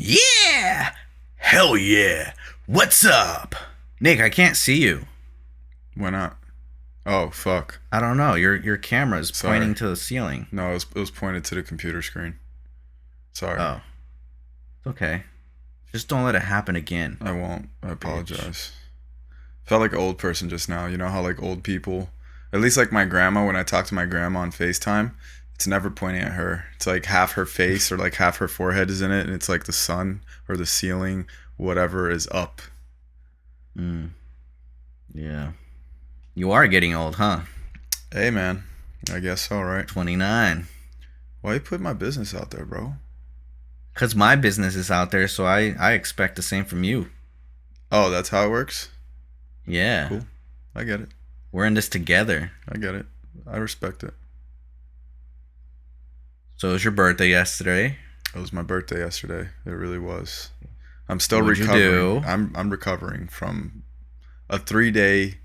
Yeah! Hell yeah! What's up? Nick, I can't see you. Why not? Oh, fuck. I don't know. Your camera's pointing to the ceiling. No, it was pointed to the computer screen. Sorry. Oh. It's okay. Just don't let it happen again. I won't. I apologize. Felt like an old person just now. You know how like old people, at least like my grandma, when I talk to my grandma on FaceTime, it's never pointing at her. It's like half her face or like half her forehead is in it, and it's like the sun or the ceiling, whatever is up. Yeah. You are getting old, huh? Hey, man. I guess so, right? 29. Why you put my business out there, bro? Because my business is out there, so I expect the same from you. Oh, that's how it works? Yeah. Cool. I get it. We're in this together. I get it. I respect it. So it was your birthday yesterday. It was my birthday yesterday. It really was. I'm still What'd recovering. you do? I'm recovering from a 3-day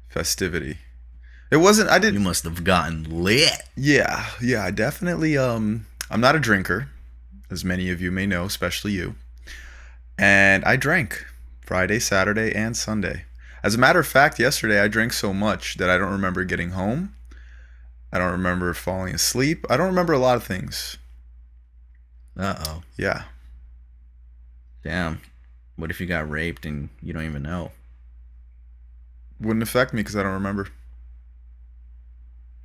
festivity. It wasn't. I didn't. You must have gotten lit. Yeah. I definitely. I'm not a drinker, as many of you may know, especially you. And I drank Friday, Saturday, and Sunday. As a matter of fact, yesterday I drank so much that I don't remember getting home. I don't remember falling asleep. I don't remember a lot of things. Uh-oh. Yeah. Damn. What if you got raped and you don't even know? Wouldn't affect me because I don't remember.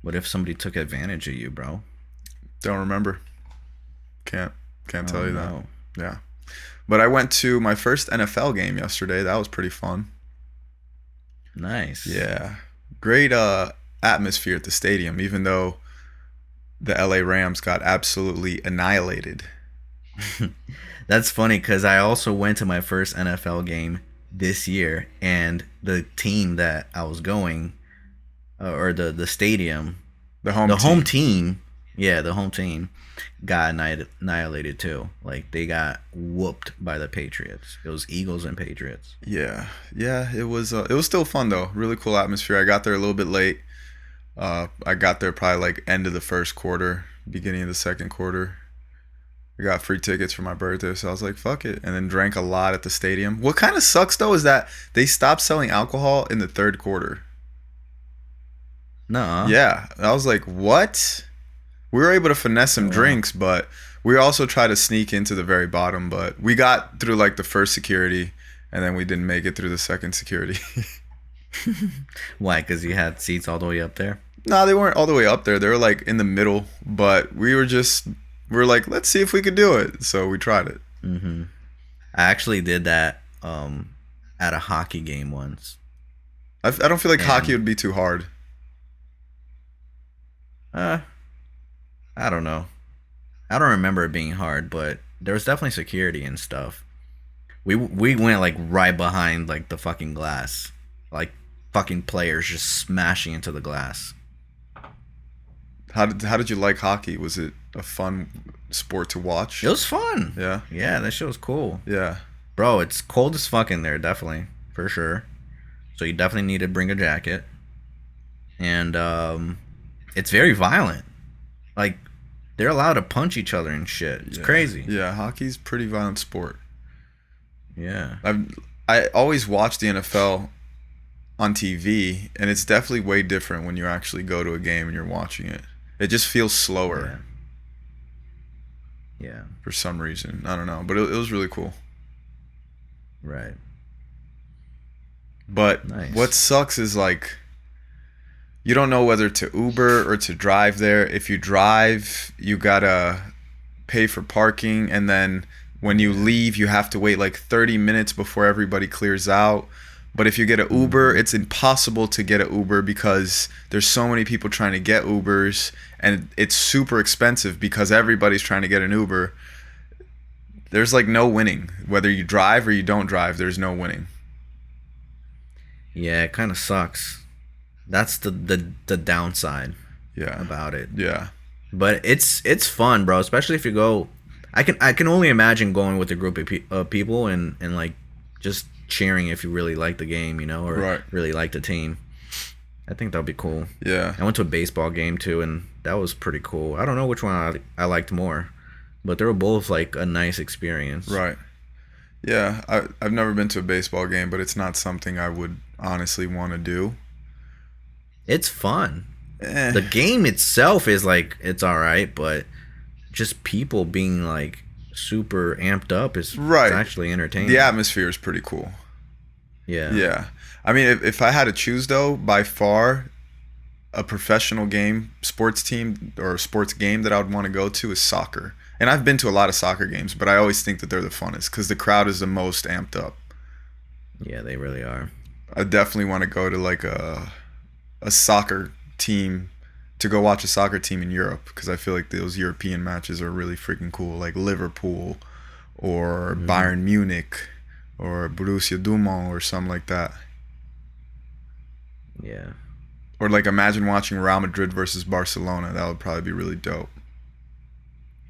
What if somebody took advantage of you, bro? Don't remember. Can't tell you no. that. Yeah. But I went to my first NFL game yesterday. That was pretty fun. Nice. Yeah. Great atmosphere at the stadium, even though the LA Rams got absolutely annihilated. That's funny because I also went to my first NFL game this year, and the team that I was going, or the stadium, the home team, got annihilated too. Like they got whooped by the Patriots. It was Eagles and Patriots. Yeah. It was still fun though. Really cool atmosphere. I got there a little bit late. I got there probably like end of the first quarter, beginning of the second quarter. I got free tickets for my birthday, so I was like, fuck it. And then drank a lot at the stadium. What kind of sucks, though, is that they stopped selling alcohol in the third quarter. Nuh-uh. Yeah. I was like, what? We were able to finesse some drinks, but we also tried to sneak into the very bottom. But we got through, like, the first security, and then we didn't make it through the second security. Why? Because you had seats all the way up there? No, they weren't all the way up there. They were, like, in the middle. But we were like, let's see if we could do it. So we tried it. Mm-hmm. I actually did that at a hockey game once. I don't feel like hockey would be too hard. I don't know. I don't remember it being hard, but there was definitely security and stuff. We went like right behind like the fucking glass. Like fucking players just smashing into the glass. How did you like hockey? Was it a fun sport to watch? It was fun. Yeah. Yeah, that shit was cool. Yeah. Bro, it's cold as fuck in there, definitely. For sure. So you definitely need to bring a jacket. And it's very violent. Like, they're allowed to punch each other and shit. It's crazy. Yeah, hockey's a pretty violent sport. Yeah. I always watch the NFL on TV, and it's definitely way different when you actually go to a game and you're watching it. It just feels slower. Yeah. For some reason. I don't know. But it was really cool. Right. But nice. What sucks is like you don't know whether to Uber or to drive there. If you drive, you gotta pay for parking, and then when you leave, you have to wait like 30 minutes before everybody clears out. But if you get an Uber, it's impossible to get an Uber because there's so many people trying to get Ubers, and it's super expensive because everybody's trying to get an Uber. There's like no winning. Whether you drive or you don't drive, there's no winning. Yeah, it kind of sucks. That's the downside about it. Yeah. But it's fun, bro, especially if you go. I can only imagine going with a group of people and like just cheering if you really like the game, you know, or really like the team. I think that'll be cool. Yeah. I went to a baseball game too, and that was pretty cool. I don't know which one I liked more, but they were both like a nice experience. Right. Yeah, I've never been to a baseball game, but it's not something I would honestly want to do. It's fun. Eh, The game itself is like it's all right, but just people being like super amped up is it's right. actually The entertaining. atmosphere is pretty cool. Yeah. Yeah. I mean, if I had to choose, though, by far, a professional game, sports team, or a sports game that I would want to go to is soccer. And I've been to a lot of soccer games, but I always think that they're the funnest because the crowd is the most amped up. Yeah, they really are. I definitely want to go to like a soccer team to go watch a soccer team in Europe because I feel like those European matches are really freaking cool, like Liverpool or Hmm. Bayern Munich or Borussia Dortmund or something like that. Yeah. Or like imagine watching Real Madrid versus Barcelona. That would probably be really dope.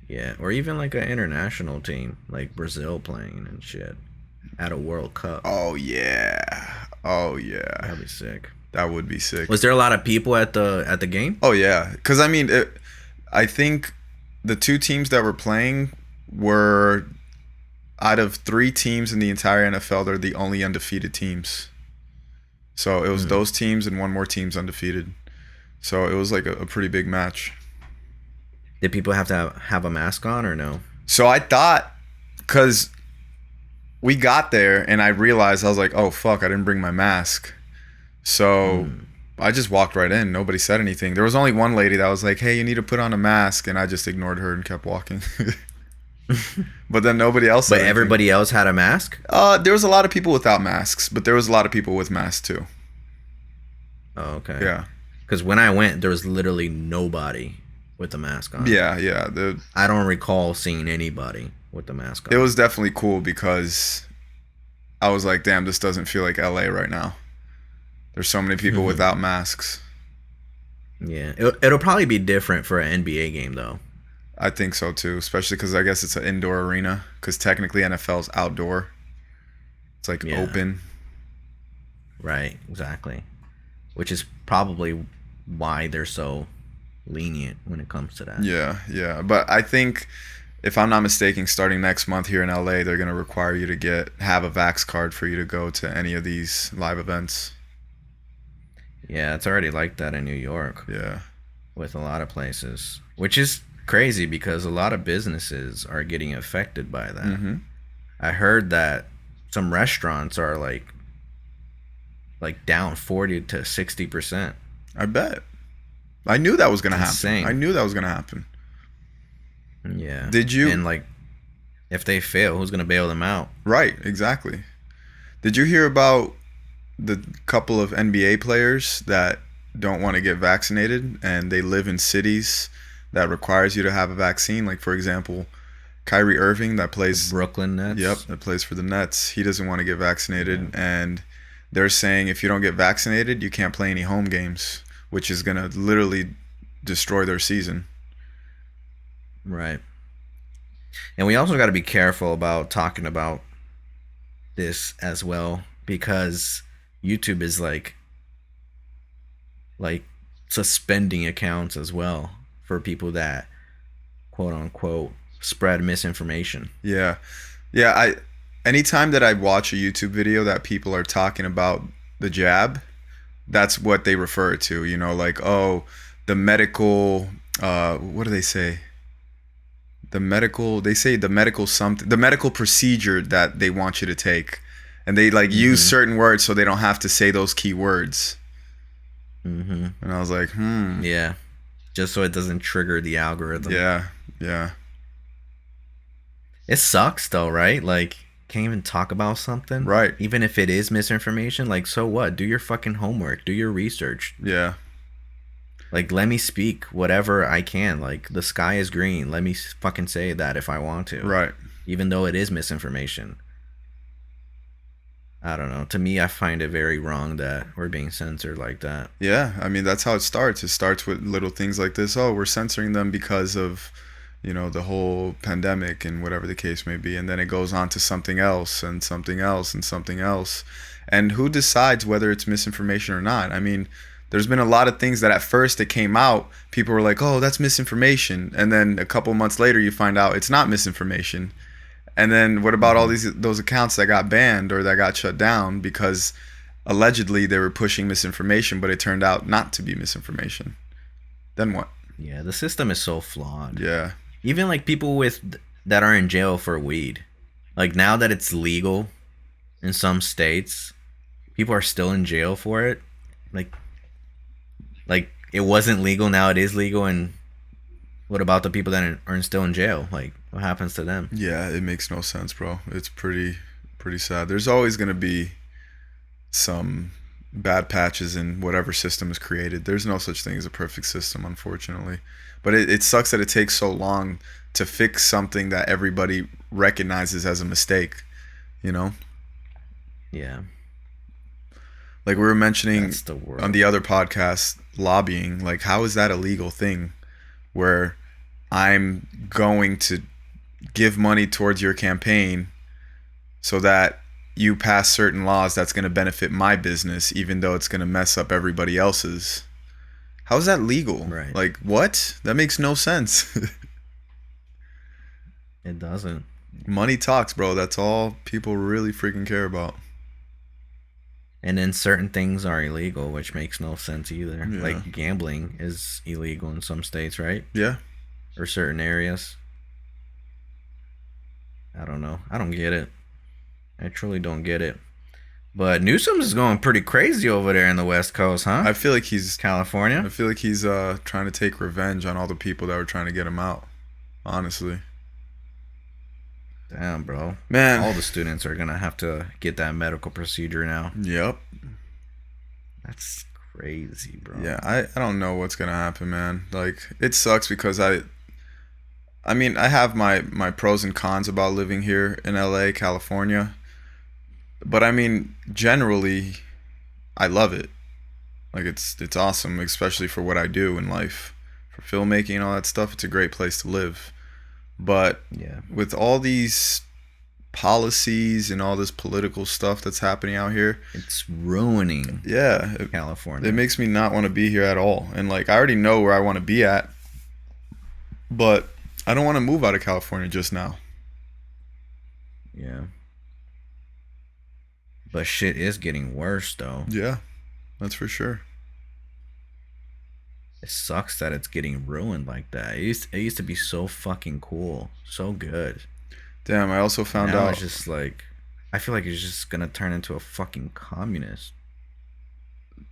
Yeah. Or even like an international team, like Brazil playing and shit at a World Cup. Oh yeah. Oh yeah. That'd be sick. That would be sick. Was there a lot of people at the game? Oh yeah. Cuz I mean, I think the two teams that were playing were out of 3 teams in the entire NFL, they're the only undefeated teams. So it was Hmm. those teams and one more team's undefeated. So it was like a pretty big match. Did people have to have a mask on or no? So I thought, because we got there and I realized, I was like, oh fuck, I didn't bring my mask. So Hmm. I just walked right in. Nobody said anything. There was only one lady that was like, hey, you need to put on a mask. And I just ignored her and kept walking. But then nobody else But said anything. everybody else had a mask? There was a lot of people without masks, but there was a lot of people with masks too. Oh, okay. Yeah. Because when I went, there was literally nobody with a mask on. Yeah. I don't recall seeing anybody with the mask It on. was definitely cool because I was like, damn, this doesn't feel like LA right now. There's so many people without masks. Yeah, it'll probably be different for an NBA game though. I think so too, especially because I guess it's an indoor arena. Because technically NFL's outdoor. It's like Yeah, open. right, exactly. Which is probably why they're so lenient when it comes to that. Yeah. But I think, if I'm not mistaken, starting next month here in LA, they're gonna require you to have a Vax card for you to go to any of these live events. Yeah, it's already like that in New York Yeah. with a lot of places, which is crazy because a lot of businesses are getting affected by that. Mm-hmm. I heard that some restaurants are like down 40 to 60%. I bet. I knew that was gonna It's happen. I insane. knew that was gonna happen. Yeah. Did you? And like if they fail, who's going to bail them out? Right. Exactly. Did you hear about the couple of NBA players that don't want to get vaccinated and they live in cities that requires you to have a vaccine? Like for example, Kyrie Irving that The plays, Brooklyn yep, Nets. that plays for the Nets. He doesn't want to get Yeah. vaccinated, and they're saying if you don't get vaccinated, you can't play any home games, which is gonna literally destroy their season. Right. And we also got to be careful about talking about this as well because YouTube is like suspending accounts as well for people that quote unquote spread misinformation. Yeah, yeah. Anytime that I watch a YouTube video that people are talking about the jab, that's what they refer to. You know, like, oh, the medical. What do they say? They say the medical something, the medical procedure that they want you to take, and they like use Mhm. certain words so they don't have to say those key words. Mhm. And I was like, Yeah. Just so it doesn't trigger the algorithm. yeah, yeah, It sucks though, right? Like can't even talk about something right, even if it is misinformation. Like so what? Do your fucking homework. Do your research. yeah, Like, let me speak whatever I can. Like, the sky is green. Let me fucking say that if I want to, right. even though it is misinformation. I don't know. To me, I find it very wrong that we're being censored like that. Yeah, I mean that's how it starts. It starts with little things like this. Oh, we're censoring them because of, the whole pandemic and whatever the case may be, and then it goes on to something else and something else and something else. And who decides whether it's misinformation or not? I mean, there's been a lot of things that at first it came out, people were like, "Oh, that's misinformation," and then a couple months later you find out it's not misinformation, And then what about all those accounts that got banned or that got shut down because allegedly they were pushing misinformation, but it turned out not to be misinformation? Then what? Yeah, the system is so flawed. Yeah. Even like people that are in jail for weed. Like now that it's legal in some states, people are still in jail for it. Like it wasn't legal, now it is legal, and what about the people that are still in jail? Like what happens to them? Yeah, it makes no sense, bro. It's pretty sad. There's always going to be some bad patches in whatever system is created. There's no such thing as a perfect system, unfortunately. But it sucks that it takes so long to fix something that everybody recognizes as a mistake, you know? Yeah. Like we were mentioning That's the world. on the other podcast, lobbying, like how is that a legal thing where I'm going to give money towards your campaign so that you pass certain laws that's going to benefit my business even though it's going to mess up everybody else's? How's that legal? Right. Like what? That makes no sense. It doesn't. Money talks, bro. That's all people really freaking care about. And then certain things are illegal, which makes no sense either. Yeah. Like gambling is illegal in some states, right? Yeah. Or certain areas. I don't know. I don't get it. I truly don't get it. But Newsom is going pretty crazy over there in the West Coast, huh? I feel like he's California. trying to take revenge on all the people that were trying to get him out. Honestly. Damn, bro. Man. All the students are going to have to get that medical procedure now. Yep. That's crazy, bro. Yeah, I don't know what's going to happen, man. Like, it sucks because I mean, I have my pros and cons about living here in LA, California. But I mean, generally, I love it. Like, it's awesome, especially for what I do in life. For filmmaking and all that stuff, it's a great place to live. But Yeah. with all these policies and all this political stuff that's happening out here, It's ruining California. it makes me not want to be here at all. And like I already know where I want to be at, but I don't want to move out of California just now. Yeah. But shit is getting worse, though. Yeah, that's for sure. It sucks that it's getting ruined like that. It used to be so fucking cool, so good. Damn, I also found Now out. it's just like, I feel like it's just gonna turn into a fucking communist.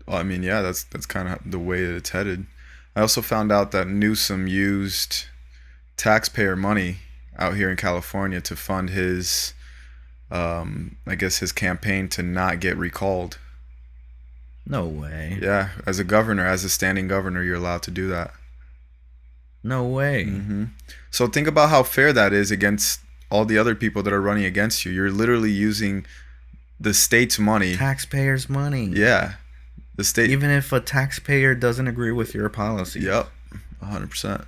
I mean, yeah, that's kind of the way that it's headed. I also found out that Newsom used taxpayer money out here in California to fund his, I guess his campaign to not get recalled. No way. Yeah, as a governor, as a standing governor, you're allowed to do that. No way. Mm-hmm. So think about how fair that is against all the other people that are running against you. You're literally using the state's money. Taxpayers' money. Yeah, the state. Even if a taxpayer doesn't agree with your policy. Yep, 100%.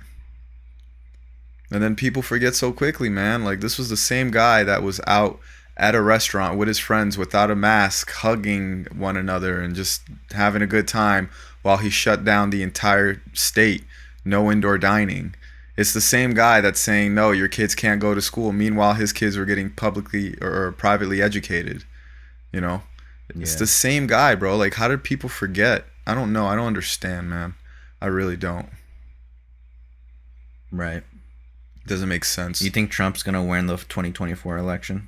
And then people forget so quickly, man. Like this was the same guy that was out at a restaurant with his friends without a mask, hugging one another and just having a good time while he shut down the entire state. No indoor dining. It's the same guy that's saying, no, your kids can't go to school. Meanwhile, his kids were getting publicly or privately educated. You know? It's the same guy, bro. Like, how did people forget? I don't know. I don't understand, man. I really don't. Right. Doesn't make sense. You think Trump's gonna win the 2024 election?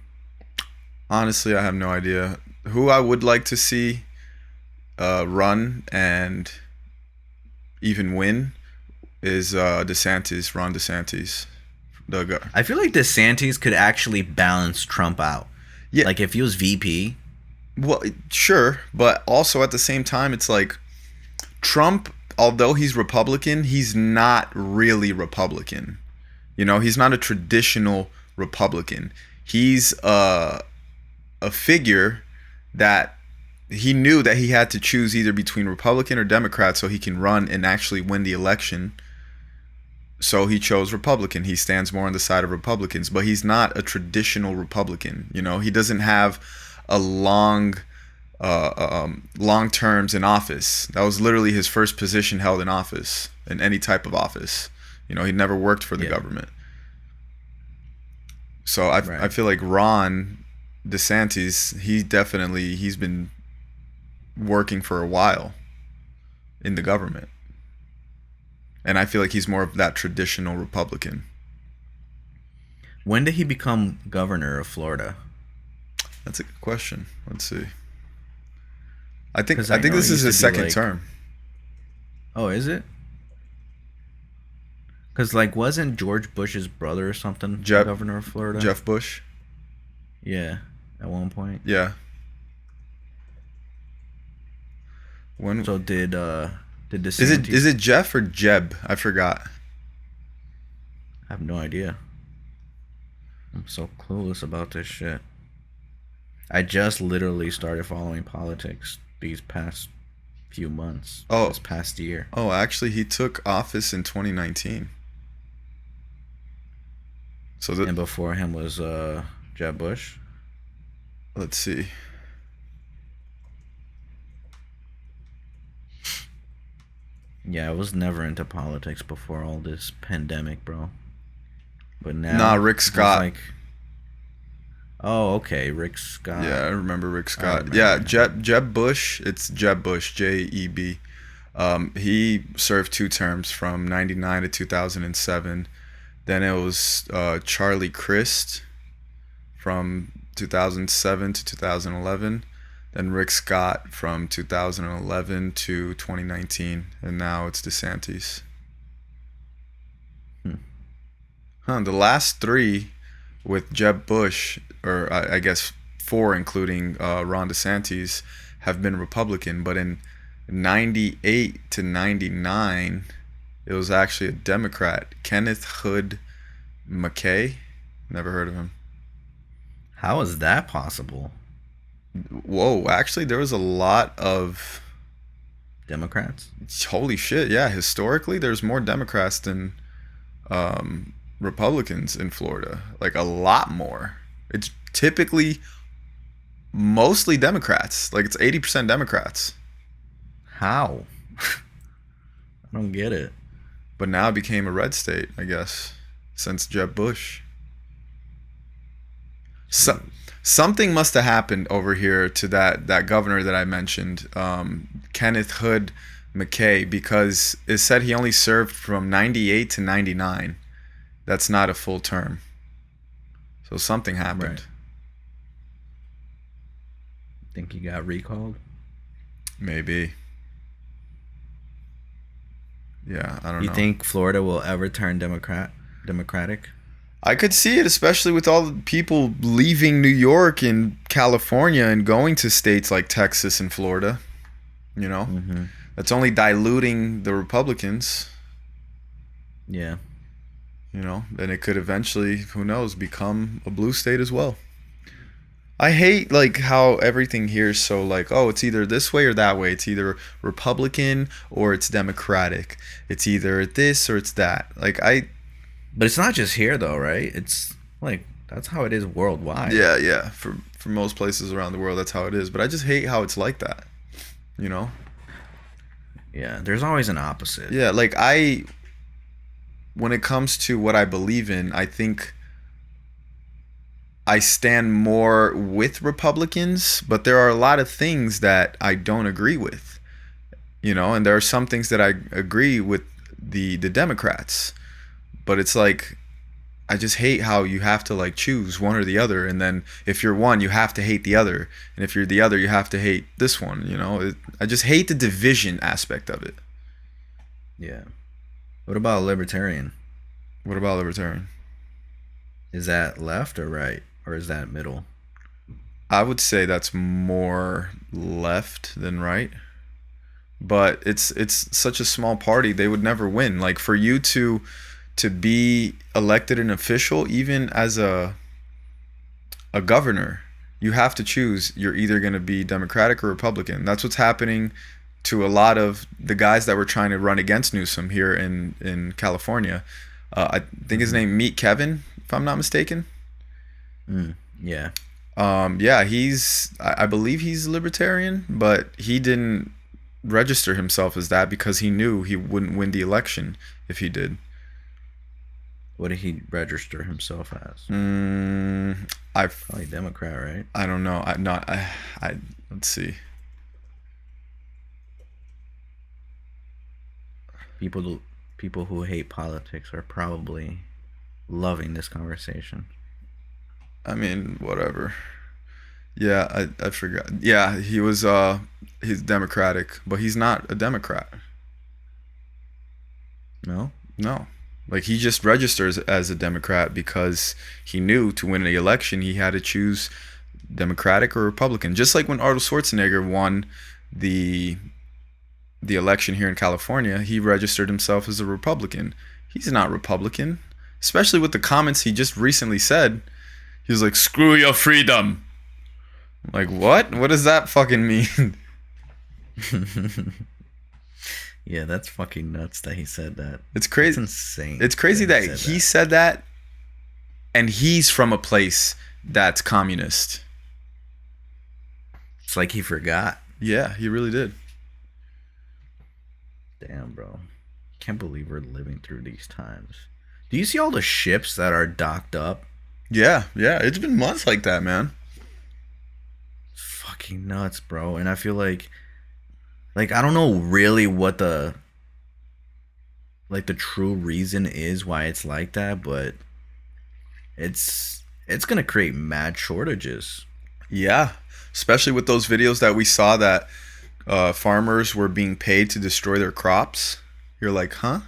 Honestly, I have no idea. Who I would like to see run and even win is DeSantis, Ron DeSantis. I feel like DeSantis could actually balance Trump out. Yeah. Like if he was VP. Well, sure, but also at the same time, it's like Trump, although he's Republican, he's not really Republican. You know, he's not a traditional Republican. He's a figure that he knew that he had to choose either between Republican or Democrat so he can run and actually win the election. So he chose Republican. He stands more on the side of Republicans, but he's not a traditional Republican. You know, he doesn't have a long terms in office. That was literally his first position held in office, in any type of office. You know, he never worked for the government. So I Right. feel like Ron DeSantis, he's been working for a while in the government. And I feel like he's more of that traditional Republican. When did he become governor of Florida? That's a good question. Let's see. Because I I think know it this is used to his be second like, term. oh, is it? Because like, wasn't George Bush's brother or something Jeb governor of Florida? Jeff Bush. Yeah, at one point. Yeah. When So did is DeSantis? it Jeff or Jeb? I forgot. I have no idea. I'm so clueless about this shit. I just literally started following politics these past few months, Oh, this past year. actually he took office in 2019. So that And before him was Jeb Bush. let's see. Yeah, I was never into politics before all this pandemic, bro. But Nah, now Rick he's Scott. like, oh, okay, Rick Yeah, Scott. I remember Rick I Scott. Yeah, remember him. Jeb Bush. It's Jeb Bush, Jeb. He served 2 terms from '99 to 2007. Then it was Charlie Crist from 2007 to 2011. Then Rick Scott from 2011 to 2019, and now it's DeSantis. Hmm. Huh, the last three with Jeb Bush, or I guess four, including Ron DeSantis, have been Republican. But in '98 to '99, it was actually a Democrat, Kenneth Hood McKay. Never heard of him. How is that possible? Whoa, actually, there was a lot of. Democrats? Holy shit, yeah. Historically, there's more Democrats than Republicans in Florida. Like, a lot more. It's typically mostly Democrats. Like, it's 80% Democrats. How? I don't get it. But now it became a red state, I guess, since Jeb Bush. So, Jeez. something must have happened over here to that governor that I mentioned, Kenneth Hood McKay, because it said he only served from '98 to '99. That's not a full term. So something happened. Right. Think he got recalled? Maybe. Yeah, I don't You know. think Florida will ever turn democratic? I could see it, especially with all the people leaving New York and California and going to states like Texas and Florida. You know, Mm-hmm. that's only diluting the Republicans. Yeah. You know, then it could eventually, who knows, become a blue state as well. I hate like how everything here is so like, oh, it's either this way or that way. It's either Republican or it's Democratic. It's either this or it's that. Like But it's not just here though, right? It's like that's how it is worldwide. yeah, for most places around the world that's how it is. But I just hate how it's like that. You know? Yeah, there's always an opposite. Yeah, like when it comes to what I believe in, I think I stand more with Republicans, but there are a lot of things that I don't agree with. You know, and there are some things that I agree with the Democrats. But it's like I just hate how you have to like choose one or the other, and then if you're one, you have to hate the other, and if you're the other, you have to hate this one. You know, I just hate the division aspect of it. Yeah. What about libertarian? What about Libertarian? Is that left or right? Or is that middle? I would say that's more left than right, but it's such a small party, they would never win. Like for you to be elected an official, even as a governor, you have to choose. You're either going to be Democratic or Republican. That's what's happening to a lot of the guys that were trying to run against Newsom here in California. I think his Mm-hmm. name Meet Kevin, if I'm not mistaken. Yeah. Yeah, I believe he's libertarian, but he didn't register himself as that because he knew he wouldn't win the election if he did. What did he register himself as? I Probably Democrat, right? I don't know. I'm not. I let's see. People people who hate politics are probably loving this conversation. I mean, whatever. Yeah, I forgot. Yeah, he's Democratic, but he's not a Democrat. No? No. Like he just registers as a Democrat because he knew to win the election he had to choose Democratic or Republican. Just like when Arnold Schwarzenegger won the the election here in California, he registered himself as a Republican. He's not Republican, especially with the comments he just recently said. He was like, "Screw your freedom." Like, what? What does that fucking mean? Yeah, that's fucking nuts that he said that. It's That's crazy. insane. It's crazy that he said that, and he's from a place that's communist. It's like he forgot. Yeah, he really did. Damn, bro. Can't believe we're living through these times. Do you see all the ships that are docked up? Yeah, it's been months like that, man. It's fucking nuts, bro. And I feel like I don't know really what the true reason is why it's like that, but it's gonna create mad shortages. Yeah, especially with those videos that we saw that farmers were being paid to destroy their crops. You're like, huh?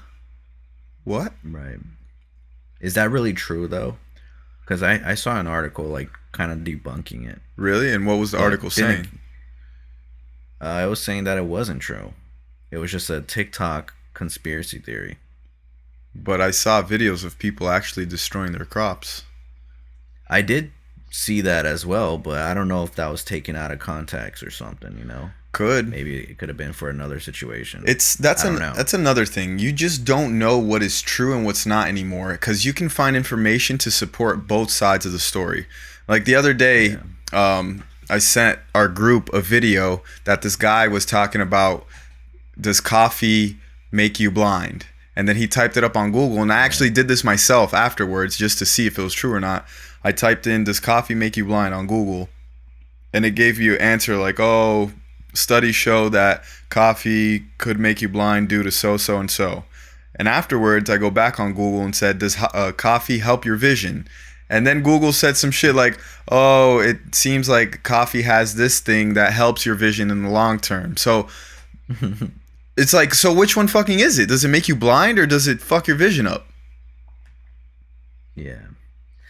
What? Right. Is that really true though? Because I saw an article like kind of debunking it. Really? And what was the But article saying? it was saying that it wasn't true. It was just a TikTok conspiracy theory. But I saw videos of people actually destroying their crops. I did see that as well, but I don't know if that was taken out of context or something, you know? Could. Maybe it could have been for another situation. That's I don't know. that's another thing. You just don't know what is true and what's not anymore because you can find information to support both sides of the story. Like the other day, I sent our group a video that this guy was talking about, does coffee make you blind? And then he typed it up on Google, and I actually did this myself afterwards just to see if it was true or not. I typed in, does coffee make you blind on Google? And it gave you an answer like, oh, studies show that coffee could make you blind due to so and so. And afterwards, I go back on Google and said, does coffee help your vision? And then Google said some shit like, oh, it seems like coffee has this thing that helps your vision in the long term. So it's like, so which one fucking is it? Does it make you blind or does it fuck your vision up? Yeah.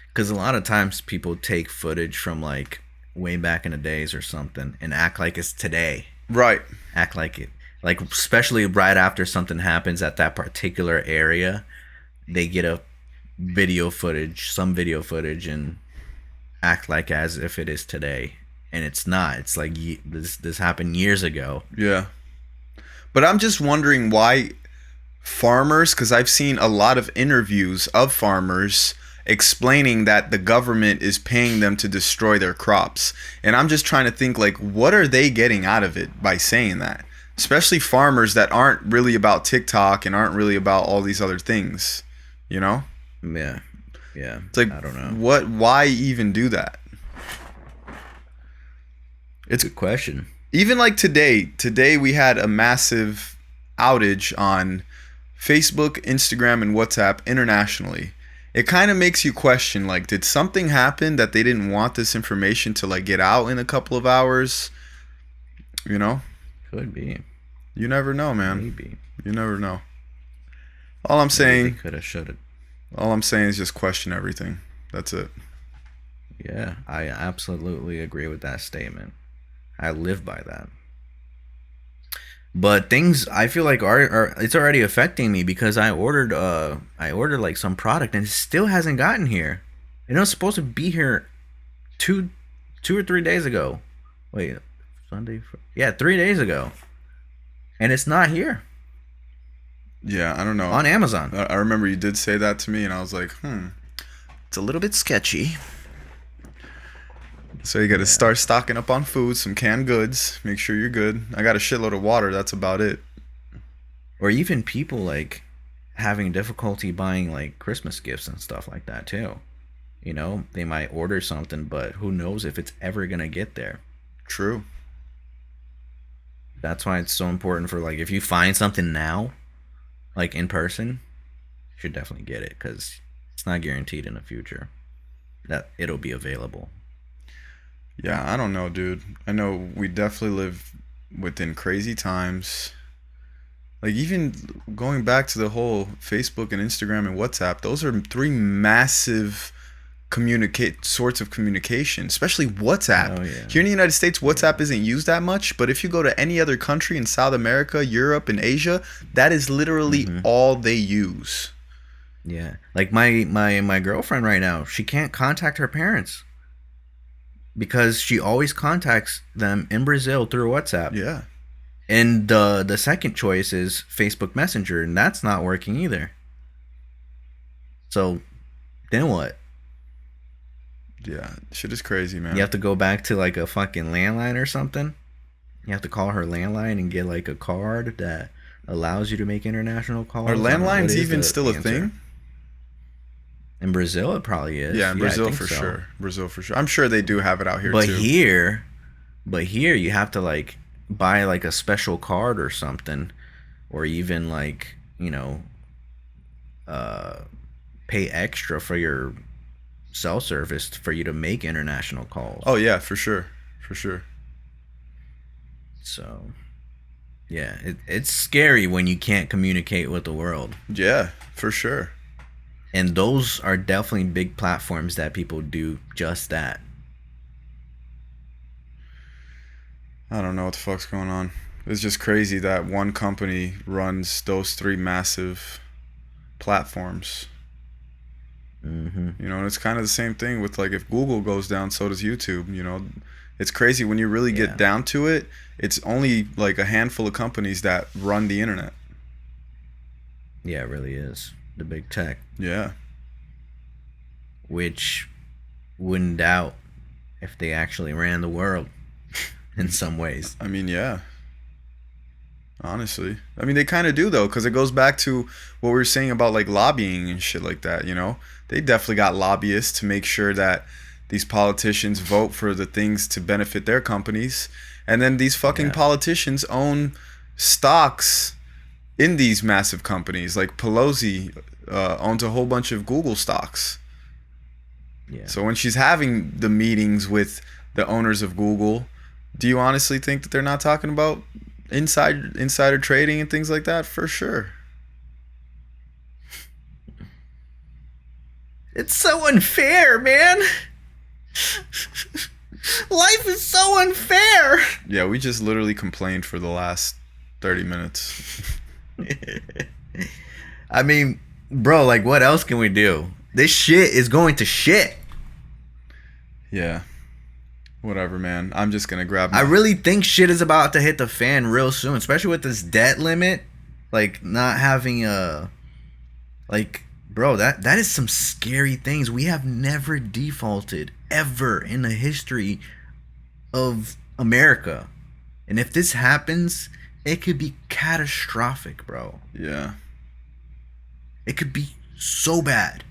Because a lot of times people take footage from like way back in the days or something and act like it's today. Right. Act like it. Like, especially right after something happens at that particular area, they get some video footage, and act like as if it is today. And it's not. It's like this happened years ago. Yeah. But I'm just wondering why farmers, because I've seen a lot of interviews of farmers explaining that the government is paying them to destroy their crops. And I'm just trying to think, like, what are they getting out of it by saying that? Especially farmers that aren't really about TikTok and aren't really about all these other things, you know? Yeah. It's like, I don't know. why even do that? It's a good question. Even like today we had a massive outage on Facebook, Instagram, and WhatsApp internationally. It kind of makes you question, like, did something happen that they didn't want this information to like get out in a couple of hours? You know? Could be. You never know, man. Maybe. You never know. All I'm saying, Could have, should have. all I'm saying is just question everything. That's it. Yeah, I absolutely agree with that statement. I live by that. But things I feel like are it's already affecting me because I ordered like some product and it still hasn't gotten here. And it was supposed to be here two or 3 days ago. Wait, Sunday? Yeah, 3 days ago. And it's not here Yeah, I don't know. on Amazon. I remember you did say that to me, and I was like, it's a little bit sketchy. So you got to start stocking up on food, some canned goods. Make sure you're good. I got a shitload of water. That's about it. Or even people like having difficulty buying like Christmas gifts and stuff like that too. You know, they might order something, but who knows if it's ever gonna get there. True. That's why it's so important for like if you find something now, like in person, you should definitely get it because it's not guaranteed in the future that it'll be available. Yeah, I don't know, dude. I know we definitely live within crazy times. Like even going back to the whole Facebook and Instagram and WhatsApp, those are three massive communicate sorts of communication, especially WhatsApp. Oh yeah, Here in the United States, yeah. WhatsApp isn't used that much, but if you go to any other country in South America, Europe, and Asia, that is literally Mm-hmm. all they use. Yeah, like my girlfriend right now, she can't contact her parents because she always contacts them in Brazil through WhatsApp. Yeah. And the second choice is Facebook Messenger, and that's not working either. So then what? Yeah. Shit is crazy, You man. have to go back to like a fucking landline or something. You have to call her landline and get like a card that allows you to make international Are calls. I don't know what landlines is even the still a answer. thing? In Brazil, it probably Yeah, is. in Yeah, I Brazil think for so. sure. Brazil for sure. I'm sure they do have it out here But too. here, but here you have to like buy like a special card or something, or even like uh, pay extra for your cell service for you to make international calls. Oh yeah, for sure. For sure. So yeah, it's scary when you can't communicate with the world. Yeah, for sure. And those are definitely big platforms that people do just that. I don't know what the fuck's going on. It's just crazy that one company runs those three massive platforms. Mm-hmm. You know, and it's kind of the same thing with like if Google goes down, so does YouTube. You know, it's crazy when you really get Yeah. down to it. It's only like a handful of companies that run the internet. Yeah, it really is. The big tech. Yeah. Which wouldn't doubt if they actually ran the world in some ways. I mean, yeah. Honestly, I mean, they kind of do though, because it goes back to what we were saying about like lobbying and shit like that. You know, they definitely got lobbyists to make sure that these politicians vote for the things to benefit their companies, and then these fucking Yeah. politicians own stocks in these massive companies. Like Pelosi owns a whole bunch of Google stocks. Yeah. So when she's having the meetings with the owners of Google, do you honestly think that they're not talking about insider trading and things like that? For sure. It's so unfair, man. Life is so unfair. Yeah, we just literally complained for the last 30 minutes. I mean, bro, like what else can we do? This shit is going to shit. Yeah. Whatever, man. I'm just gonna grab I my... really think shit is about to hit the fan real soon, especially with this debt limit. Like not having a like bro, that is some scary things. We have never defaulted ever in the history of America. And if this happens, it could be catastrophic, bro. Yeah. It could be so bad.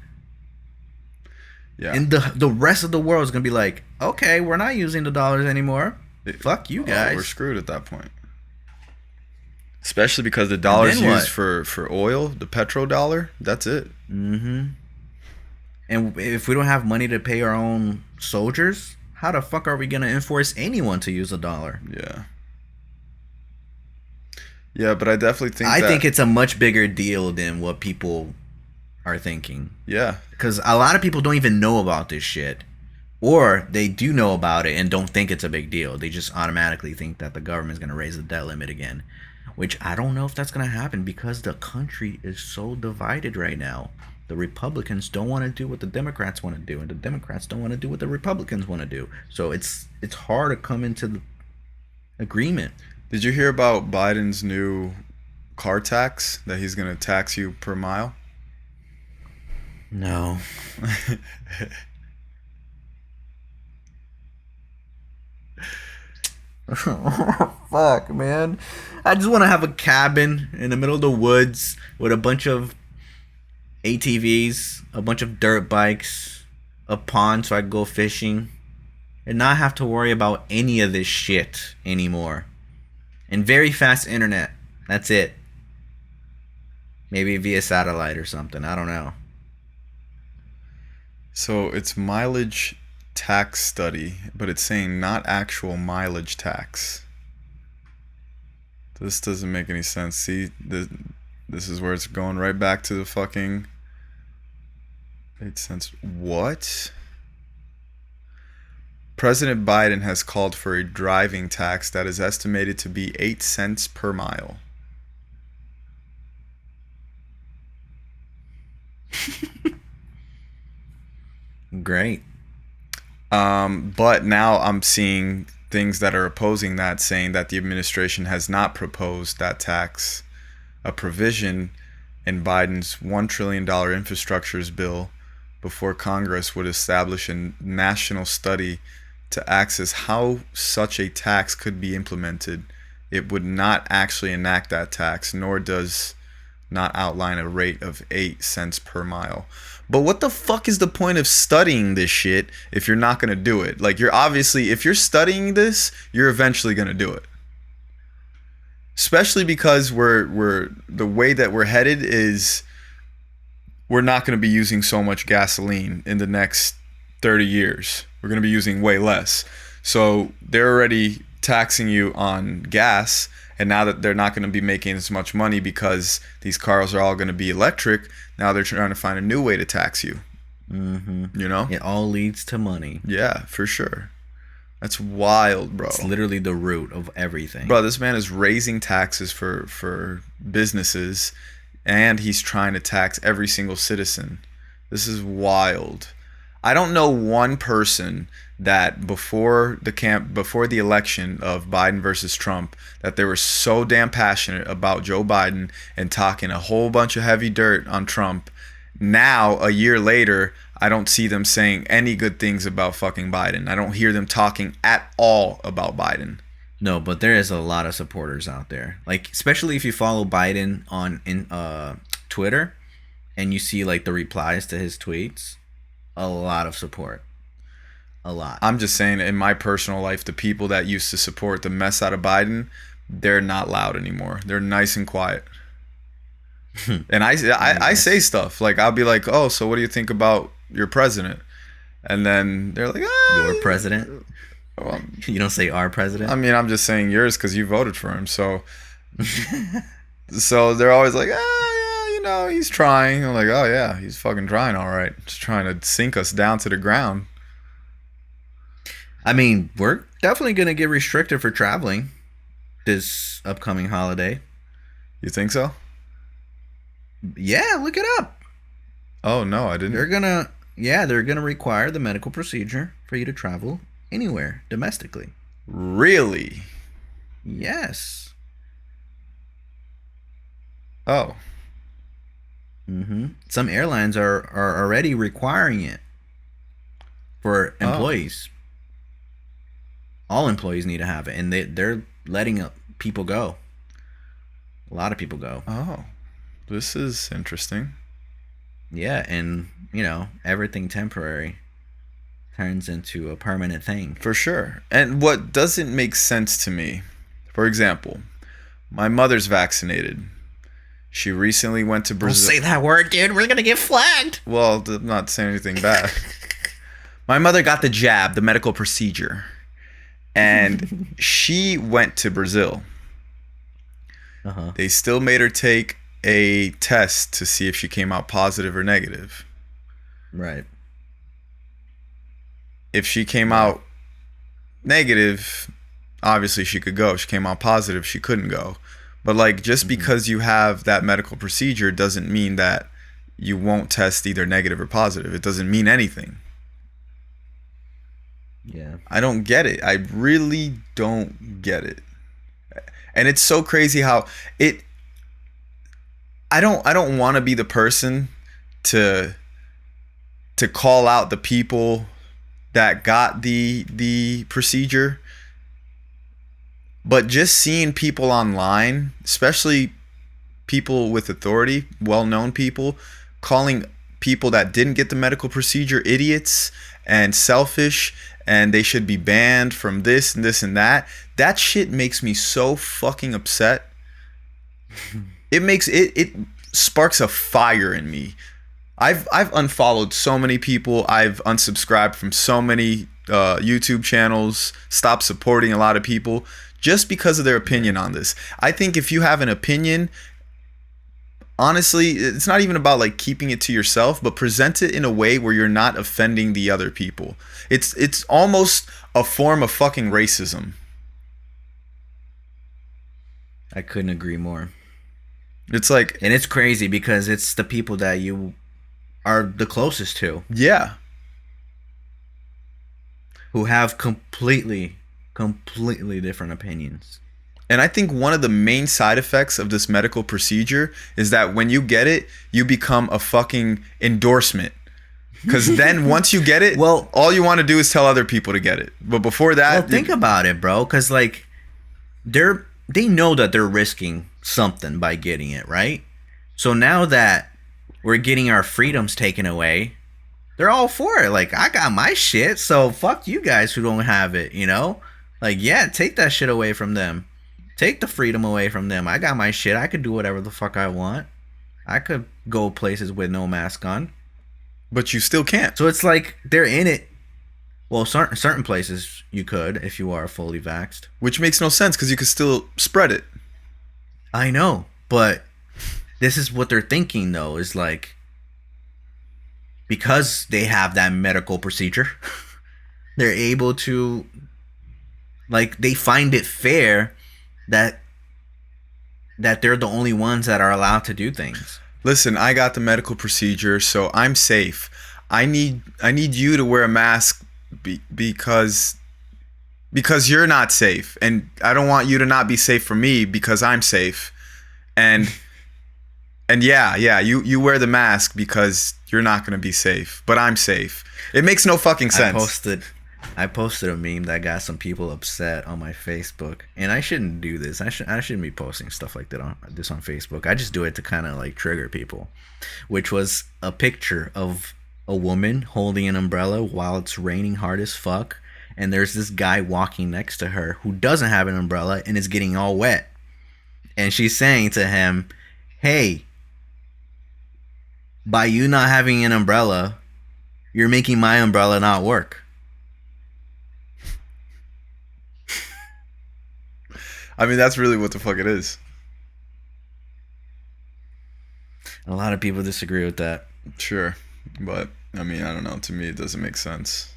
Yeah. And the rest of the world is gonna be like, okay, we're not using the dollars anymore. Fuck you Oh, guys. we're screwed at that point. Especially because the And dollar's then used what? for oil, the petrodollar. That's it. Mm-hmm. And if we don't have money to pay our own soldiers, how the fuck are we gonna enforce anyone to use a dollar? Yeah. Yeah, but I definitely think I that... think it's a much bigger deal than what people are thinking. Yeah. Because a lot of people don't even know about this shit. Or they do know about it and don't think it's a big deal. They just automatically think that the government's going to raise the debt limit again. Which I don't know if that's going to happen because the country is so divided right now. The Republicans don't want to do what the Democrats want to do. And the Democrats don't want to do what the Republicans want to do. So it's hard to come into the agreement. Did you hear about Biden's new car tax that he's going to tax you per mile? No. Fuck, man. I just want to have a cabin in the middle of the woods with a bunch of ATVs, a bunch of dirt bikes, a pond so I could go fishing, and not have to worry about any of this shit anymore. And very fast internet. That's it. Maybe via satellite or something. I don't know. So it's mileage tax study, but it's saying not actual mileage tax. This doesn't make any sense. See, this is where it's going right back to the fucking 8 cents. What? President Biden has called for a driving tax that is estimated to be 8 cents per mile. Great. But now I'm seeing things that are opposing that, saying that the administration has not proposed that tax. A provision in Biden's $1 trillion infrastructure bill before Congress would establish a national study to access how such a tax could be implemented. It would not actually enact that tax, nor does not outline a rate of 8 cents per mile. But what the fuck is the point of studying this shit if you're not going to do it? Like, you're obviously, if you're studying this, you're eventually going to do it. Especially because we're the way that we're headed is we're not going to be using so much gasoline in the next 30 years. We're going to be using way less. So they're already taxing you on gas, and now that they're not going to be making as much money because these cars are all going to be electric, now they're trying to find a new way to tax you. Mm-hmm. You know? It all leads to money. Yeah, for sure. That's wild, bro. It's literally the root of everything. Bro, this man is raising taxes for businesses, and he's trying to tax every single citizen. This is wild. I don't know one person that before the election of Biden versus Trump that they were so damn passionate about Joe Biden and talking a whole bunch of heavy dirt on Trump. Now, a year later, I don't see them saying any good things about fucking Biden. I don't hear them talking at all about Biden. No, but there is a lot of supporters out there. Like, especially if you follow Biden on Twitter and you see like the replies to his tweets, a lot of support. A lot. I'm just saying, in my personal life, the people that used to support the mess out of Biden, they're not loud anymore. They're nice and quiet. And I say stuff like, I'll be like, oh, so what do you think about your president? And then they're like, your president? Well, you don't say our president? I mean, I'm just saying yours because you voted for him. So so they're always like, yeah, you know, he's trying. I'm like, oh yeah, he's fucking trying, all right. Just trying to sink us down to the ground. I mean, we're definitely going to get restricted for traveling this upcoming holiday. You think so? Yeah, look it up. Oh, no, I didn't. They're going to require the medical procedure for you to travel anywhere domestically. Really? Yes. Oh. Mm-hmm. Some airlines are already requiring it for employees. All employees need to have it, and they're letting people go. A lot of people go. Oh, this is interesting. Yeah, and you know, everything temporary turns into a permanent thing. For sure. And what doesn't make sense to me, for example, my mother's vaccinated. She recently went to Brazil. Don't say that word, dude. We're gonna get flagged. Well, I'm not saying anything bad. My mother got the jab, the medical procedure. And she went to Brazil. Uh-huh. They still made her take a test to see if she came out positive or negative. Right. If she came out negative, obviously she could go. If she came out positive, she couldn't go. But like, just because you have that medical procedure doesn't mean that you won't test either negative or positive. It doesn't mean anything. Yeah. I don't get it. I really don't get it. And it's so crazy how I don't want to be the person to call out the people that got the procedure, but just seeing people online, especially people with authority, well-known people, calling people that didn't get the medical procedure idiots and selfish, and they should be banned from this and this and that. That shit makes me so fucking upset. It sparks a fire in me. I've unfollowed so many people. I've unsubscribed from so many YouTube channels. Stopped supporting a lot of people just because of their opinion on this. I think if you have an opinion, honestly, it's not even about like keeping it to yourself, but present it in a way where you're not offending the other people. It's almost a form of fucking racism. I couldn't agree more. It's like, and it's crazy because it's the people that you are the closest to. Yeah. Who have completely different opinions. And I think one of the main side effects of this medical procedure is that when you get it, you become a fucking endorsement. Because then once you get it, well, all you want to do is tell other people to get it. But before that... Well, think about it, bro. Because, like, they know that they're risking something by getting it, right? So now that we're getting our freedoms taken away, they're all for it. Like, I got my shit, so fuck you guys who don't have it, you know? Like, yeah, take that shit away from them. Take the freedom away from them. I got my shit. I could do whatever the fuck I want. I could go places with no mask on. But you still can't. So it's like they're in it. Well, certain places you could if you are fully vaxxed. Which makes no sense because you could still spread it. I know, but this is what they're thinking, though, is like, because they have that medical procedure, they're able to, like, they find it fair that they're the only ones that are allowed to do things. Listen, I got the medical procedure, so I'm safe. I need you to wear a mask because you're not safe, and I don't want you to not be safe for me because I'm safe. And yeah, you wear the mask because you're not going to be safe, but I'm safe. It makes no fucking sense. I posted a meme that got some people upset on my Facebook, and I shouldn't do this. I shouldn't be posting stuff like that on Facebook. I just do it to kind of like trigger people, which was a picture of a woman holding an umbrella while it's raining hard as fuck, and there's this guy walking next to her who doesn't have an umbrella and is getting all wet, and she's saying to him, "Hey, by you not having an umbrella, you're making my umbrella not work." I mean, that's really what the fuck it is. A lot of people disagree with that. Sure. But, I mean, I don't know. To me, it doesn't make sense.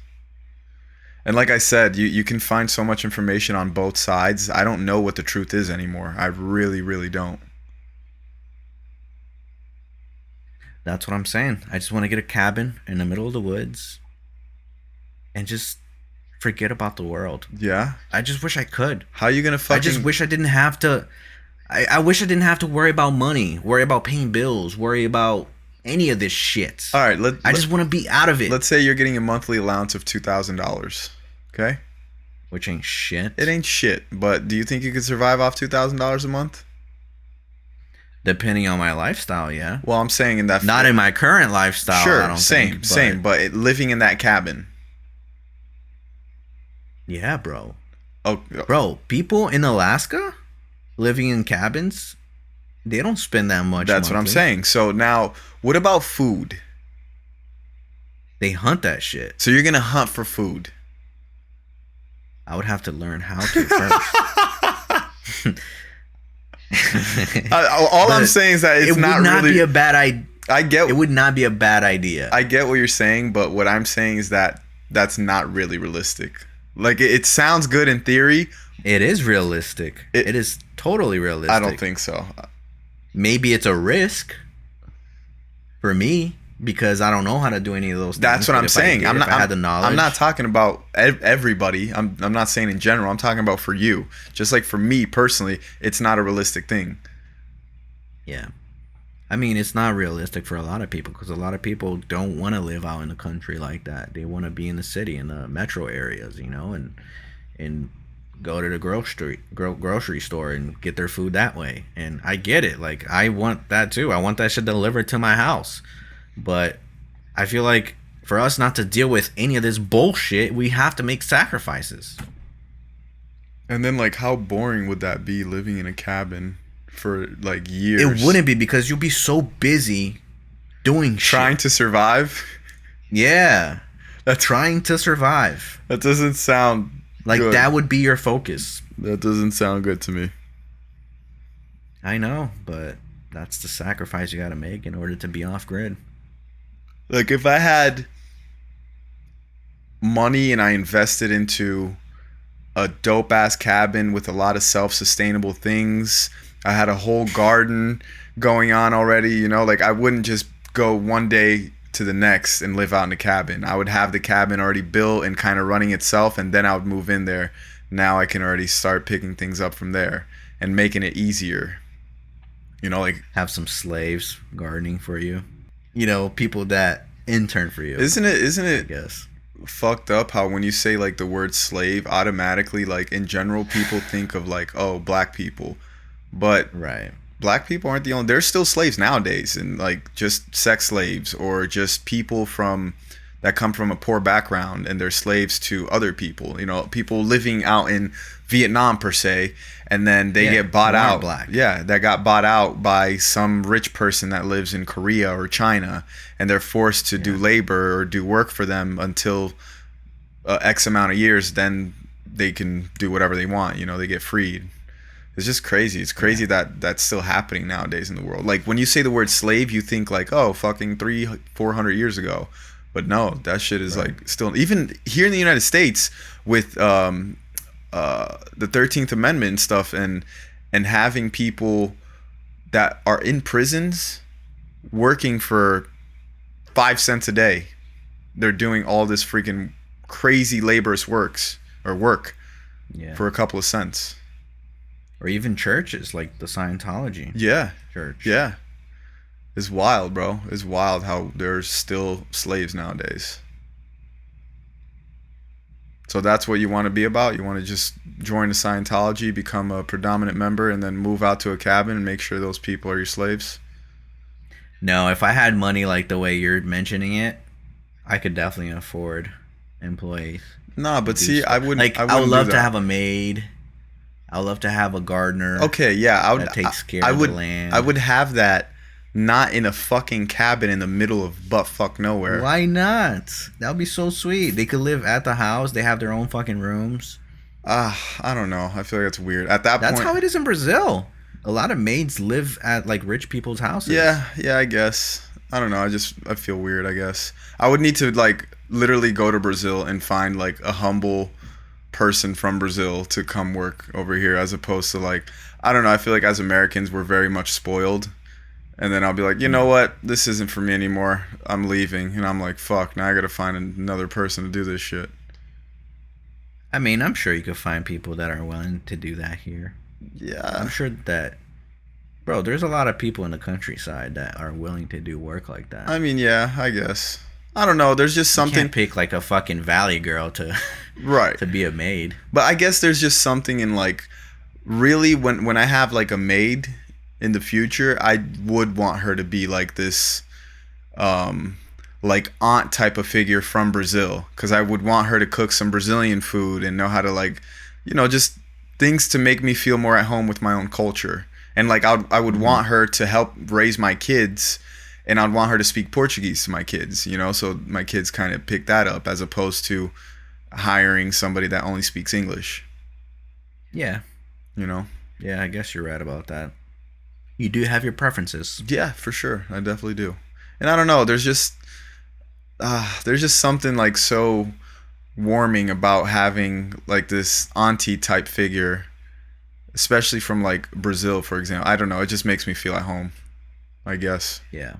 And like I said, you can find so much information on both sides. I don't know what the truth is anymore. I really, really don't. That's what I'm saying. I just want to get a cabin in the middle of the woods and just forget about the world. Yeah. I just wish I could. How are you gonna fucking... I just wish I didn't have to. I wish I didn't have to worry about money, worry about paying bills, worry about any of this shit. All right. I just want to be out of it. Let's say you're getting a monthly allowance of $2,000. Okay. Which ain't shit. It ain't shit. But do you think you could survive off $2,000 a month? Depending on my lifestyle, yeah. Well, I'm saying in that... Not in my current lifestyle. Sure. I don't same. think, but living in that cabin. Yeah, bro. Oh, bro, people in Alaska living in cabins, they don't spend that much. That's monthly. What I'm saying. So now, what about food? They hunt that shit. So you're gonna hunt for food? I would have to learn how to first. All I'm saying is that it's not really... It would not be a bad idea. I get... It would not be a bad idea. I get what you're saying, but what I'm saying is that that's not really realistic. Like, it sounds good in theory. It is realistic. It is totally realistic. I don't think so. Maybe it's a risk for me because I don't know how to do any of those things. That's what I'm saying. I had the knowledge. I'm not talking about everybody. I'm not saying in general. I'm talking about for you. Just like for me personally, it's not a realistic thing. Yeah. I mean, it's not realistic for a lot of people because a lot of people don't want to live out in the country like that. They want to be in the city, in the metro areas, you know, and go to the grocery store and get their food that way. And I get it. Like, I want that too. I want that shit delivered to my house. But I feel like for us not to deal with any of this bullshit, we have to make sacrifices. And then, like, how boring would that be living in a cabin for like It years, wouldn't be because you'll be so busy doing trying shit. to survive? Yeah. That's Trying to survive. that doesn't sound Like good. that would be your focus. That doesn't sound good to me. I know, but that's the sacrifice you got to make in order to be off grid. Like, if I had money and I invested into a dope ass cabin with a lot of self sustainable things, I had a whole garden going on already, like, I wouldn't just go one day to the next and live out in the cabin. I would have the cabin already built and kind of running itself, and then I would move in there. Now I can already start picking things up from there and making it easier. Like, Have some slaves gardening for you. People that intern for you, isn't I it guess. fucked up how when you say like the word slave, automatically, like, in general, people think of like, oh, black people, but Right. black people aren't the only. There's still slaves nowadays, and like just sex slaves or just people from that come from a poor background and they're slaves to other people. People living out in Vietnam per se, and then they Yeah, get bought who aren't out. black. Yeah, that got bought out by some rich person that lives in Korea or China, and they're forced to do Yeah. labor or do work for them until X amount of years. Then they can do whatever they want. They get freed. It's just crazy. It's crazy Yeah. that that's still happening nowadays in the world. Like, when you say the word slave, you think like, oh, fucking 300-400 years ago. But no, that shit is Right. like still, even here in the United States with the 13th Amendment and stuff, and having people that are in prisons working for 5 cents a day. They're doing all this freaking crazy laborious work Yeah. for a couple of cents. Or even churches like the Scientology Yeah. church. Yeah. It's wild, bro. It's wild how there's still slaves nowadays. So that's what you want to be about? You want to just join the Scientology, become a predominant member, and then move out to a cabin and make sure those people are your slaves? No, if I had money like the way you're mentioning it, I could definitely afford employees Nah, to but do see, I stuff. wouldn't. Like I I would wouldn't do love to that. have a maid. I would love to have a gardener Okay, yeah, that takes care I of would. the land. I would have that, not in a fucking cabin in the middle of buttfuck nowhere. Why not? That would be so sweet. They could live at the house. They have their own fucking rooms. I don't know. I feel like it's weird. At that That's point, how it is in Brazil. A lot of maids live at like rich people's houses. yeah, I guess. I don't know. I feel weird, I guess. I would need to like literally go to Brazil and find like a humble person from Brazil to come work over here, as opposed to like, I don't know, I feel like as Americans we're very much spoiled. And then I'll be like, you know Yeah. what? This isn't for me anymore. I'm leaving. And I'm like, fuck, now I gotta find another person to do this shit. I mean, I'm sure you could find people that are willing to do that here. I'm Yeah. sure that, bro, there's a lot of people in the countryside that are willing to do work like that. I mean, yeah, I guess. I don't know. There's just You something. can't pick like a fucking valley girl to Right. to be a maid. But I guess there's just something in like, really, when I have like a maid in the future, I would want her to be like this like aunt type of figure from Brazil, because I would want her to cook some Brazilian food and know how to like, just things to make me feel more at home with my own culture. And like I would want her to help raise my kids, and I'd want her to speak Portuguese to my kids, so my kids kind of pick that up, as opposed to hiring somebody that only speaks English, Yeah. you know? Yeah, I guess you're right about that. You do have your preferences. Yeah, for sure. I definitely do. And I don't know, there's just something like so warming about having like this auntie type figure, especially from like Brazil, for example. I don't know, it just makes me feel at home, I guess. Yeah.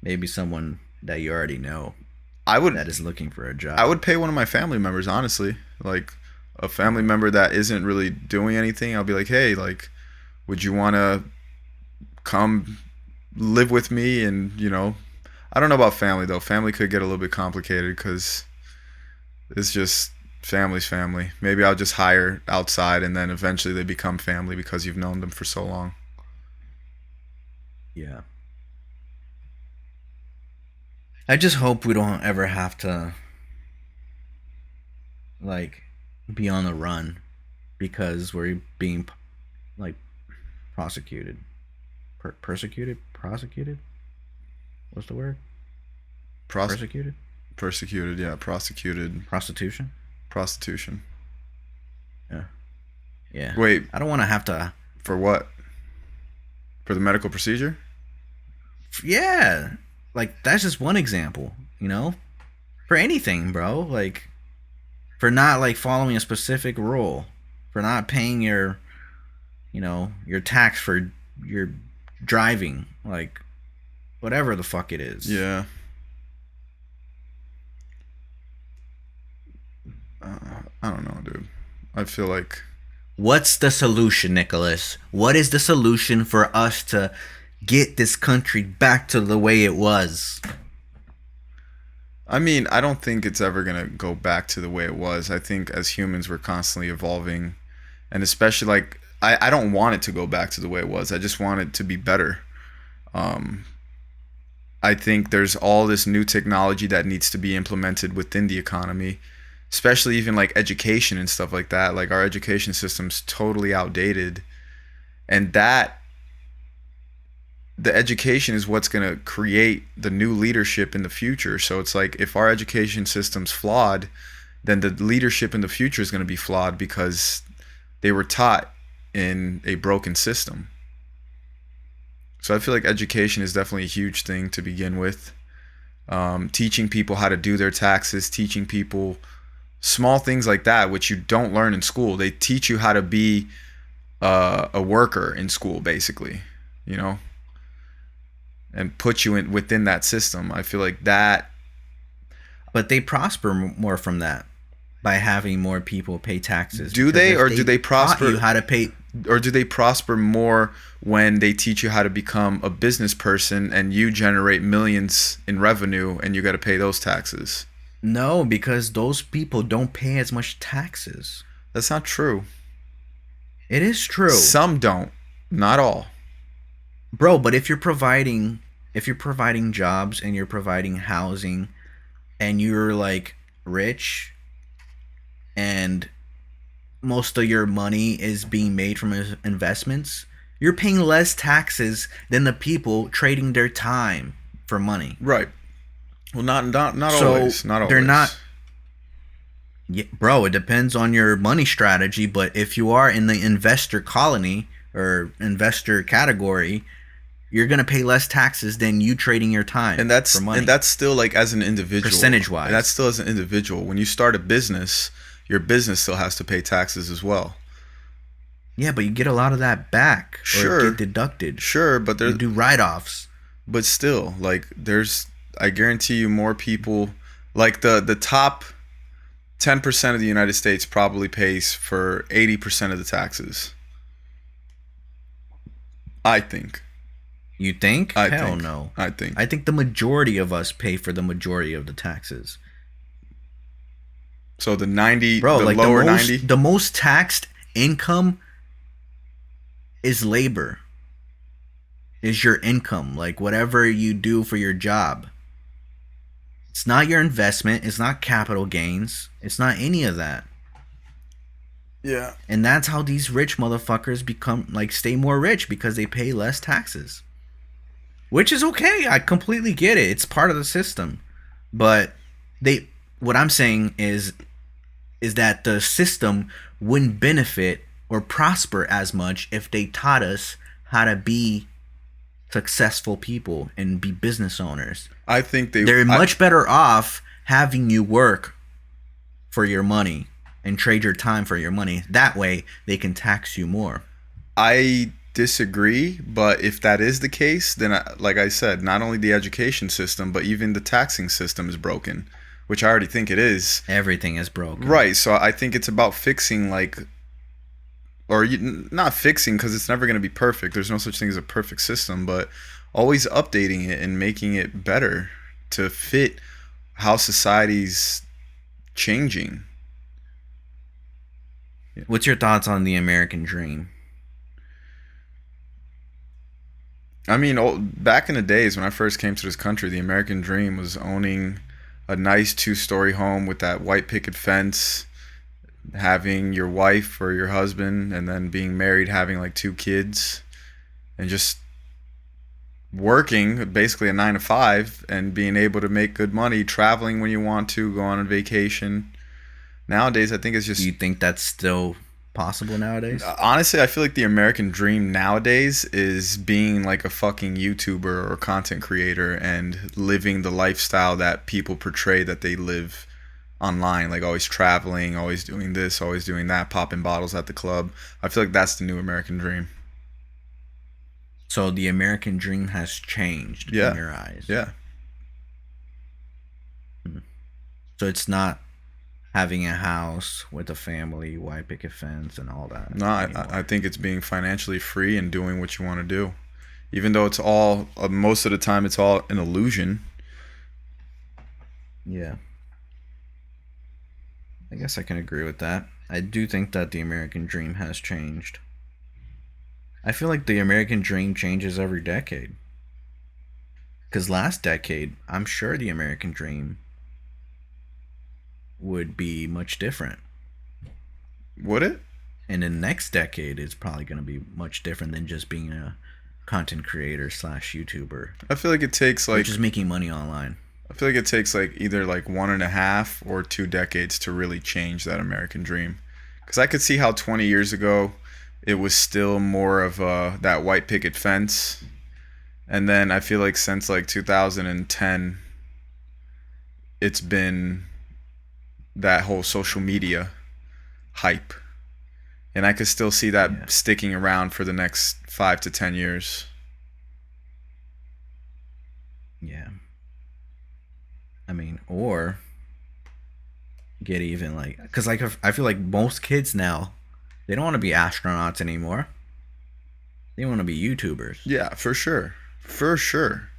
Maybe someone that you already know I would that is looking for a job. I would pay one of my family members, honestly. Like a family member that isn't really doing anything. I'll be like, "Hey, like, would you want to come live with me?" And, I don't know about family though. Family could get a little bit complicated because it's just family's family. Maybe I'll just hire outside, and then eventually they become family because you've known them for so long. Yeah. I just hope we don't ever have to like be on the run because we're being like prosecuted, persecuted, prosecuted. What's the word? Pros- Persecuted, Persecuted, yeah, prosecuted, prostitution. prostitution. Yeah, yeah. Wait, I don't want to have to. for what? For the medical procedure? Yeah, like that's just one example. For anything, bro. Like for not like following a specific rule, for not paying your tax for your driving, like whatever the fuck it is. Yeah. I don't know, dude. I feel like What's the solution, Nicholas? What is the solution for us to get this country back to the way it was? I mean, I don't think it's ever going to go back to the way it was. I think as humans, we're constantly evolving. And especially, like, I don't want it to go back to the way it was. I just want it to be better. Um, I think there's all this new technology that needs to be implemented within the economy, especially even like education and stuff like that. Like, our education system's totally outdated. And the education is what's going to create the new leadership in the future. So it's like if our education system's flawed, then the leadership in the future is going to be flawed because they were taught in a broken system. So I feel like education is definitely a huge thing to begin with. Teaching people how to do their taxes, teaching people small things like that, which you don't learn in school. They teach you how to be a worker in school, basically, you know, and put you in within that system. I feel like that. But they prosper more from that by having more people pay taxes. Do Because they, if or do they taught prosper, you how to pay? or do they prosper more when they teach you how to become a business person and you generate millions in revenue and you got to pay those taxes? No, because those people don't pay as much taxes. That's not true. It is true, Some don't, not all. bro. But if you're providing jobs and you're providing housing and you're like rich and most of your money is being made from investments, you're paying less taxes than the people trading their time for money. Right. Well, not So always. Not they're always. not. Yeah, bro, it depends on your money strategy, but if you are in the investor colony or investor category, you're gonna pay less taxes than you trading your time for money. And that's still like as an individual. Percentage wise. And that's still as an individual. When you start a business, your business still has to pay taxes as well. Yeah, but you get a lot of that back or Sure. get deducted. Sure, but You there's do write-offs. but still, like there's I guarantee you more people like the top 10% of the United States probably pays for 80% of the taxes. I think. You think? I Hell think. no. I think. I think the majority of us pay for the majority of the taxes. So the 90, Bro, the like lower 90. the most taxed income is labor. Is your income, like whatever you do for your job. It's not your investment, it's not capital gains, it's not any of that. Yeah. And that's how these rich motherfuckers become like stay more rich because they pay less taxes. Which is okay. I completely get it. It's part of the system. But they what I'm saying is that the system wouldn't benefit or prosper as much if they taught us how to be successful people and be business owners. I think They're much better off having you work for your money and trade your time for your money. That way they can tax you more. I disagree, but if that is the case, then like I said, not only the education system, but even the taxing system is broken, which I already think it is. Everything is broken. Right. So I think it's about fixing not fixing because it's never going to be perfect. There's no such thing as a perfect system, but always updating it and making it better to fit how society's changing. What's your thoughts on the American dream? I mean, back in the days when I first came to this country, the American dream was owning a nice two-story home with that white picket fence, having your wife or your husband, and then being married, having like two kids, and just working basically a 9 to 5 and being able to make good money, traveling when you want to, go on vacation. Nowadays, I think it's Do just you think that's still possible nowadays? honestly, I feel like the American dream nowadays is being like a fucking YouTuber or content creator and living the lifestyle that people portray that they live online, like always traveling, always doing this, always doing that, popping bottles at the club. I feel like that's the new American dream. So the American dream has changed in Yeah. your eyes. Yeah. Hmm. So it's not having a house with a family, white picket fence, and all that No, I anymore. think it's being financially free and doing what you want to do. Even though it's all, most of the time, it's all an illusion. Yeah, I guess I can agree with that. I do think that the American dream has changed. I feel like the American dream changes every decade. Because last decade, I'm sure the American dream would be much different. Would it? And the next decade is probably going to be much different than just being a content creator slash YouTuber, I feel like it takes or like just making money online. I feel like it takes like either like 1.5 or 2 decades to really change that American dream. Because I could see how 20 years ago it was still more of that white picket fence, and then I feel like since like 2010, it's been that whole social media hype, and I could still see Yeah. that sticking around for the next 5 to 10 years. Yeah. I mean, or get even like, because like I feel like most kids now, they don't want to be astronauts anymore. They want to be YouTubers. Yeah, for sure, for sure,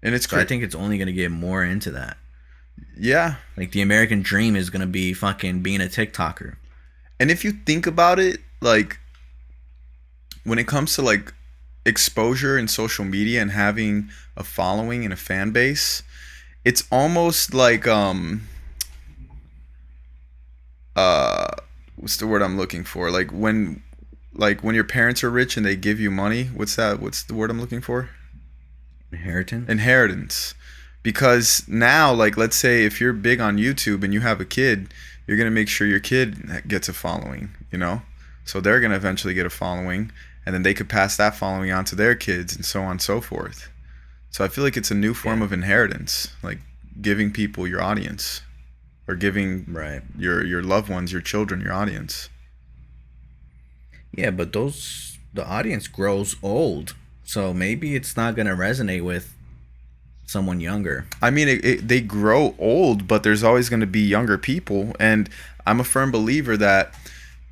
and it's So I great. think it's only going to get more into that. Yeah, Like the American dream is going to be fucking being a TikToker. and if you think about it, like when it comes to like exposure in social media and having a following and a fan base, it's almost like uh what's the word I'm looking for? Like when your parents are rich and they give you money, what's that? What's the word I'm looking for? Inheritance. Inheritance. Because now, like, let's say if you're big on YouTube and you have a kid, you're going to make sure your kid gets a following, you know? So they're going to eventually get a following, and then they could pass that following on to their kids, and so on and so forth. So I feel like it's a new form Yeah. of inheritance, like giving people your audience, or giving Right. your loved ones, your children, your audience. Yeah, but the audience grows old. So maybe it's not going to resonate with someone younger. I mean, they grow old, but there's always going to be younger people. And I'm a firm believer that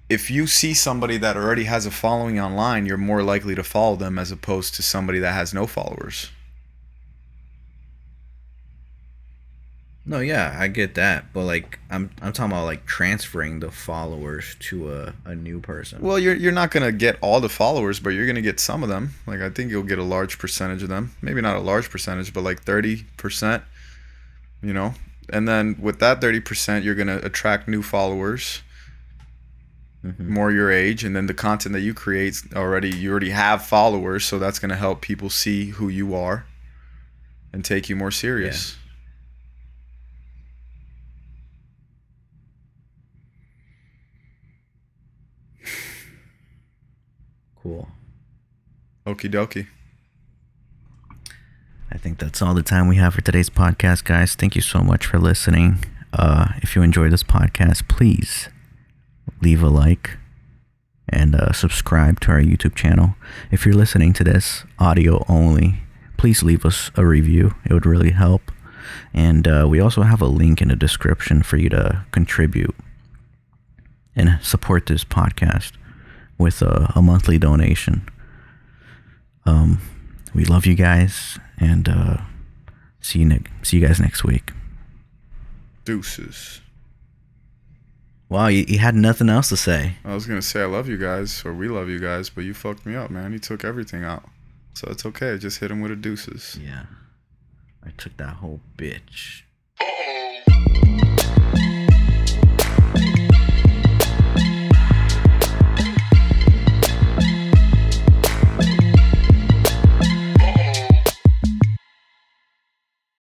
if you see somebody that already has a following online, you're more likely to follow them as opposed to somebody that has no followers. No, yeah, I get that, but like I'm talking about like transferring the followers to a new person. Well, you're not going to get all the followers, but you're going to get some of them. Like, I think you'll get a large percentage of them. Maybe not a large percentage, but like 30%, you know? And then with that 30%, you're going to attract new followers, Hmm. more your age, and then the content that you create you already have followers, so that's going to help people see who you are and take you more Yeah, serious. cool. Okie dokie. I think that's all the time we have for today's podcast, guys. Thank you so much for listening. If you enjoyed this podcast, please leave a like and subscribe to our YouTube channel. If you're listening to this audio only, please leave us a review. It would really help. And we also have a link in the description for you to contribute and support this podcast with a monthly donation. We love you guys, and see you guys next week. Deuces. Wow, he had nothing else to say. I was gonna say I love you guys, or we love you guys, but you fucked me up, man. He took everything out. So it's okay. Just hit him with a deuces. Yeah. I took that whole bitch.